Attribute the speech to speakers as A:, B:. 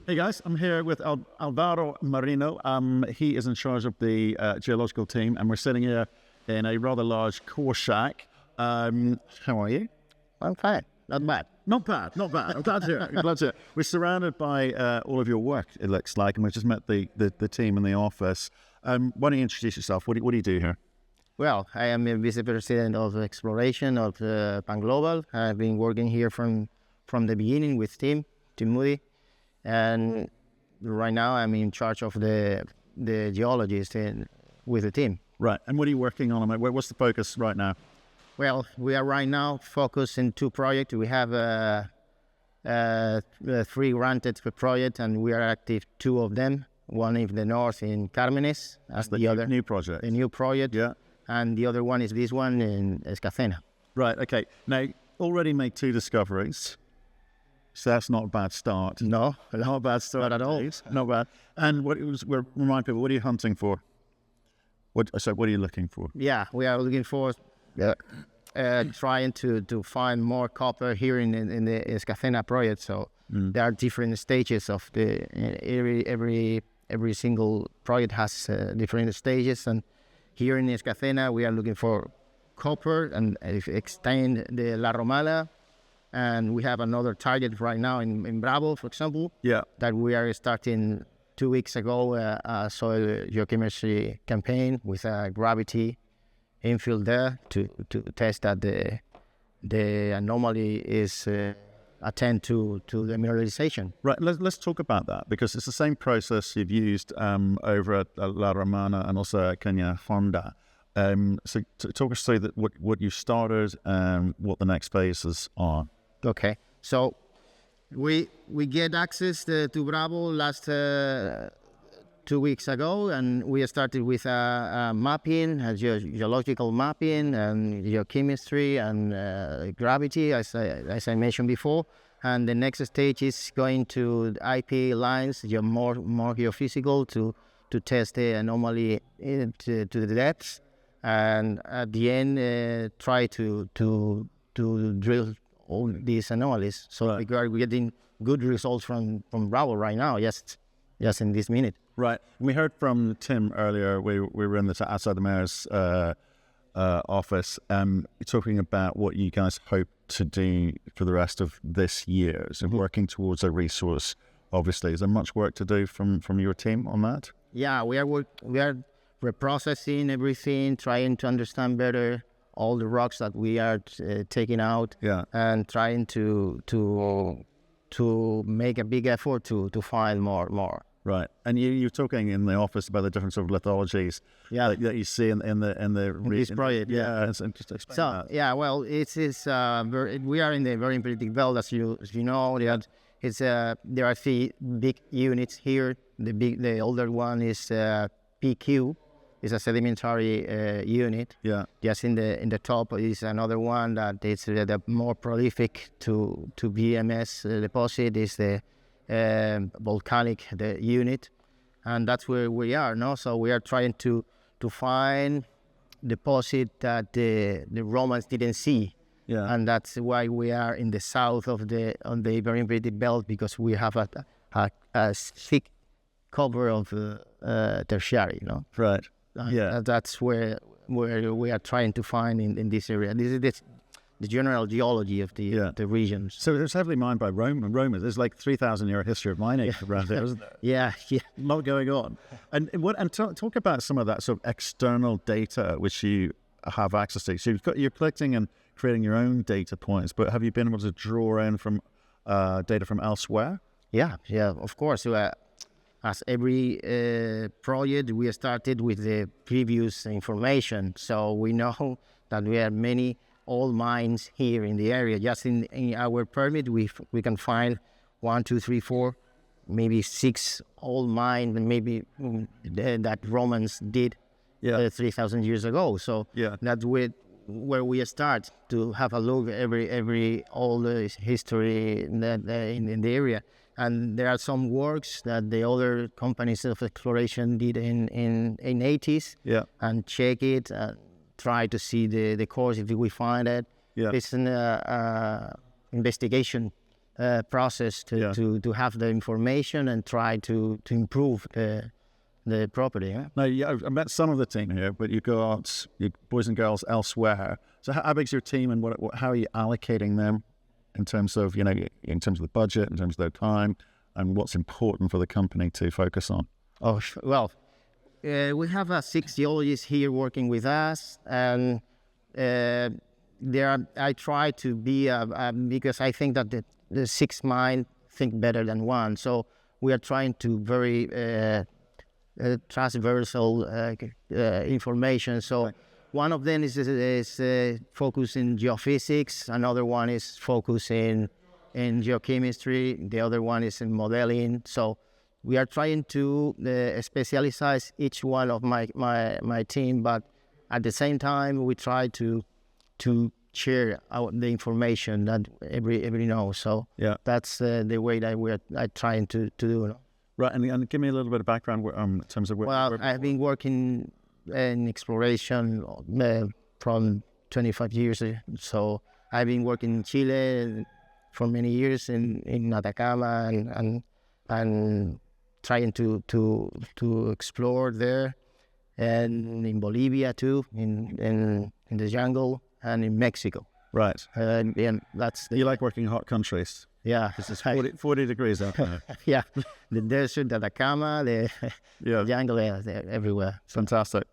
A: Hey guys, I'm here with Álvaro Merino. He is in charge of the geological team, and we're sitting here in a rather large core shack. How are you?
B: I'm fine. Not bad.
A: Not bad, not bad. I'm glad to hear it. I'm glad to hear it. We're surrounded by all of your work, it looks like, and we've just met the team in the office. Why don't you introduce yourself? What do you do here?
B: Well, I am a vice president of exploration of Pan Global. I've been working here from the beginning with Tim Moody, and right now I'm in charge of the geologists with the team.
A: Right, and what are you working on? What's the focus right now?
B: Well, we are right now focused in two projects. We have three granted per project, and we are active two of them. One in the north in Carmenes,
A: That's the other new project.
B: The new project,
A: yeah.
B: And the other one is this one in Escacena.
A: Right, okay. Now, already made two discoveries, so that's not a bad start.
B: No,
A: not a bad start.
B: Not at all.
A: Not bad. And remind people, what are you hunting for? What are you looking for?
B: Yeah, we are looking for trying to find more copper here in the Escacena project. So there are different stages of the every single project has different stages, and here in Escacena we are looking for copper and extend the La Romana, and we have another target right now in Bravo, for example.
A: Yeah.
B: That we are starting 2 weeks ago a soil geochemistry campaign with a gravity infill there to test that the anomaly is attend to the mineralization.
A: Right, let's talk about that, because it's the same process you've used over at La Romana and also at Kenya Honda. So talk us through what you started and what the next phases are.
B: Okay, so we get access to Bravo last 2 weeks ago, and we started with a mapping, a geological mapping, and geochemistry and gravity, as I mentioned before. And the next stage is going to IP lines, more geophysical, to test the anomaly to the depths, and at the end try to drill all these anomalies. So
A: right.
B: we are getting good results from Bravo right now, just in this minute.
A: Right. We heard from Tim earlier. We were in outside the mayor's office, talking about what you guys hope to do for the rest of this year. So working towards a resource, obviously. Is there much work to do from your team on that?
B: Yeah, we are reprocessing everything, trying to understand better all the rocks that we are taking out, and trying to make a big effort to find more.
A: Right, and you're talking in the office about the different sort of lithologies that you see in
B: this project.
A: Yeah, it's interesting.
B: So yeah, well, we are in the very imperitic belt, as you know. There are three big units here. The older one is PQ. It's a sedimentary unit. Yeah. Just in the top is another one that is the more prolific to BMS deposit is the volcanic unit, and that's where we are now. So we are trying to find deposit that the Romans didn't see, and that's why we are in the south of the Iberian imperitic belt, because we have a thick cover of tertiary,
A: Right.
B: That's where we are trying to find in this area. This is the general geology of the regions.
A: So it's heavily mined by Romans. There's like 3,000-year history of mining around there, isn't there?
B: Yeah.
A: A lot going on. And talk about some of that sort of external data which you have access to. So you're collecting and creating your own data points, but have you been able to draw in from data from elsewhere?
B: Yeah, of course. As every project, we started with the previous information. So we know that we have many old mines here in the area. Just in our permit, we can find 1, 2, 3, 4, maybe 6 old mines, maybe that Romans did 3,000 years ago. So that's where we start to have a look at every old history in the area. And there are some works that the other companies of exploration did in 80s, and check it and try to see the course if we find it. It's an investigation process to have the information and try to improve the property. Huh?
A: Now, I met some of the team here, but you go out, you boys and girls elsewhere. So how big's your team, and how are you allocating them in terms of, in terms of the budget, in terms of their time, and what's important for the company to focus on?
B: Oh, well, we have 6 geologists here working with us, and I try to be because I think that the 6 mind think better than one. So we are trying to very transversal information. So one of them is focused in geophysics. Another one is focused in geochemistry. The other one is in modeling. So we are trying to specialize each one of my team, but at the same time we try to share the information that every knows. So that's the way that we're trying to do.
A: Right, and give me a little bit of background in terms of
B: where I've been working in exploration from 25 years. So I've been working in Chile for many years in Atacama and trying to explore there, and in Bolivia too, in the jungle, and in Mexico.
A: Right.
B: And that's
A: you like working in hot countries.
B: Yeah.
A: This is 40 degrees out there.
B: Yeah. The desert, the Atacama, the jungle, everywhere.
A: Fantastic.